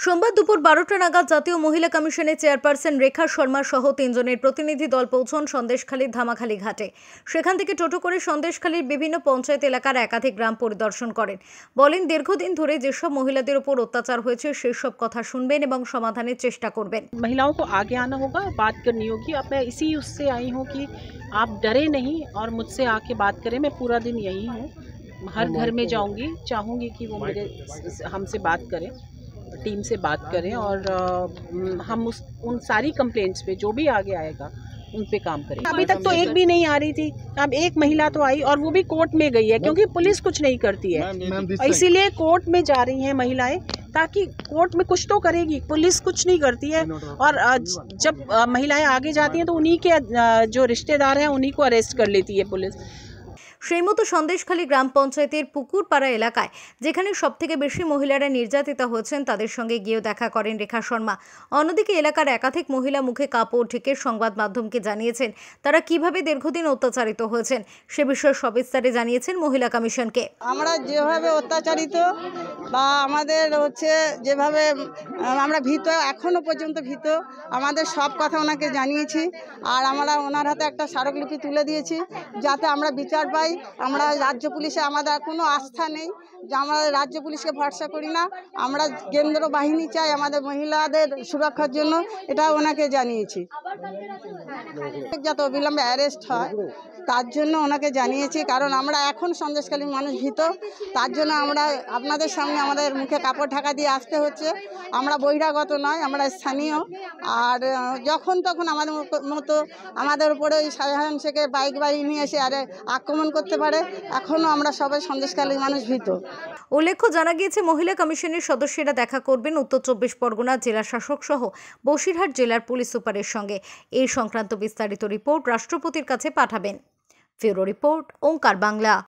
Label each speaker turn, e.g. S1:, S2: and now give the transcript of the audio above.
S1: সোমবার দুপুর 12টা নাগাদ জাতীয় মহিলা কমিশনের চেয়ারপারসন রেখা শর্মা সহ 3 জনের প্রতিনিধি দল পৌঁছন সন্দেশখালীর ধামাখালী ঘাটে। সেখান থেকে টোটো করে সন্দেশখালীর বিভিন্ন পঞ্চায়েত এলাকার একাধিক গ্রাম পরিদর্শন করেন। বলেন, দীর্ঘদিন ধরে যেসব মহিলাদের উপর অত্যাচার হয়েছে সেই সব কথা শুনবেন এবং সমাধানের চেষ্টা করবেন।
S2: महिलाओं को आगे आना होगा, बात करनी होगी। अब मैं इसी उससे आई हूँ कि आप डरे नहीं और मुझसे आके बात करें। मैं पूरा दिन यही हूँ, हर घर में जाऊँगी, चाहूँगी कि वो मेरे हमसे बात करें, टीम से बात करें और हम उन सारी कंप्लेंट्स पे जो भी आगे आएगा उन पे काम करें। अभी तक तो एक भी नहीं आ रही थी, अब एक महिला तो आई और वो भी कोर्ट में गई है क्योंकि पुलिस कुछ नहीं करती है, इसीलिए कोर्ट में जा रही हैं महिलाएं ताकि कोर्ट में कुछ तो करेगी। पुलिस कुछ नहीं करती है और जब महिलाएं आगे जाती हैं तो उन्हीं के जो रिश्तेदार हैं उन्हीं को अरेस्ट कर लेती है पुलिस।
S1: সেই মতো সন্দেশখালী গ্রাম পঞ্চায়েতের পুকুরপাড়া এলাকায় যেখানে সবথেকে বেশি মহিলারা নির্যাতিতা হয়েছেন তাদের সঙ্গে গিয়েও দেখা করেন রেখা শর্মা। অন্যদিকে এলাকার একাধিক মহিলা মুখে কাপড় ঢেকে সংবাদ মাধ্যমকে জানিয়েছেন তারা কিভাবে দীর্ঘদিন অত্যাচারিত হয়েছেন। সে বিষয়ে সবিস্তারে জানিয়েছেন মহিলা কমিশনকে।
S3: আমরা যেভাবে অত্যাচারিত বা আমাদের যেভাবে আমরা ভীত, এখনো পর্যন্ত ভীত, আমাদের সব কথা ওনাকে জানিয়েছি আর আমরা ওনার হাতে একটা স্মারকলিপি তুলে দিয়েছি যাতে আমরা বিচার পাই। আমরা রাজ্য পুলিশে আমাদের কোনো আস্থা নেই, যে আমরা রাজ্য পুলিশকে ভরসা করি না, আমরা কেন্দ্র বাহিনী চাই আমাদের মহিলাদের সুরক্ষার জন্য, এটা ওনাকে জানিয়েছি। যাতে অবিলম্বে অ্যারেস্ট হয় তার জন্য ওনাকে জানিয়েছি, কারণ আমরা এখন সন্দেশখালীর মানুষ ভীত, তার জন্য আমরা আপনাদের সামনে আমাদের মুখে কাপড় ঢাকা দিয়ে আসতে হচ্ছে। আমরা বহিরাগত নয়, আমরা স্থানীয়, আর যখন তখন আমাদের মতো আমাদের উপরে ওই সাধারণ শেখের বাইক বাড়ি নিয়ে এসে আরে আক্রমণ করতে পারে। এখনও আমরা সবাই সন্দেশখালীর মানুষ ভীত।
S1: উল্লেখ্য, জানা গিয়েছে মহিলা কমিশনের সদস্যরা দেখা করবেন উত্তর 24 পরগনা জেলা শাসক সহ বসিরহাট জেলার পুলিশ সুপারের সঙ্গে। এই সংক্রান্ত বিস্তারিত রিপোর্ট রাষ্ট্রপতির কাছে পাঠাবেন। ব্যুরো রিপোর্ট, ওঙ্কার বাংলা।